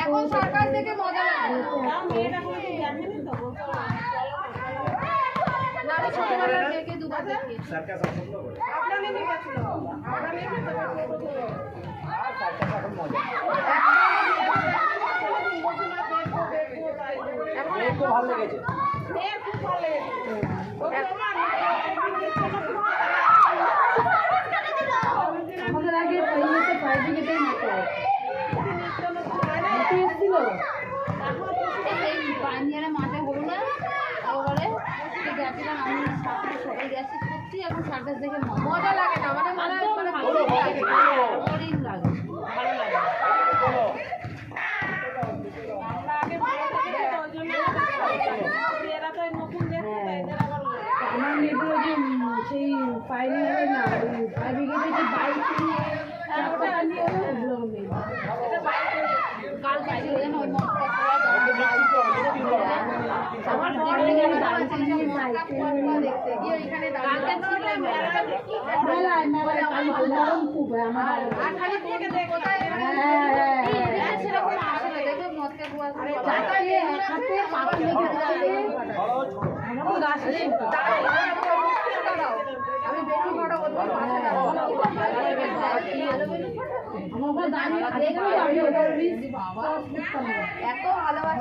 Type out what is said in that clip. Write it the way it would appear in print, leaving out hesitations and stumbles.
এখন সরকার থেকে মজা লাগে। ছোটবেলা থেকে দুবার দেখি ভালো লেগেছে। আমাদের আগে প্রাইভেটের মতো এসেছিল পানিয়ারা মাঠে হলো না বলে গেছিলাম আমি সকালে গেছি সত্যি এখন সার্কাস দেখে মজা লাগে না মানে বোরিং লাগে ভালো লাগে। আমার মেয়েগুলো যে সেই পাইনি না ফায়ার ব্রিগেডের যে বাইক কাল পাইনি ওই দেখতে গিয়ে ওইখানে সেরকম আসে না দেখবে মদকে আমি বেশি বড় এত ভালোবাসা।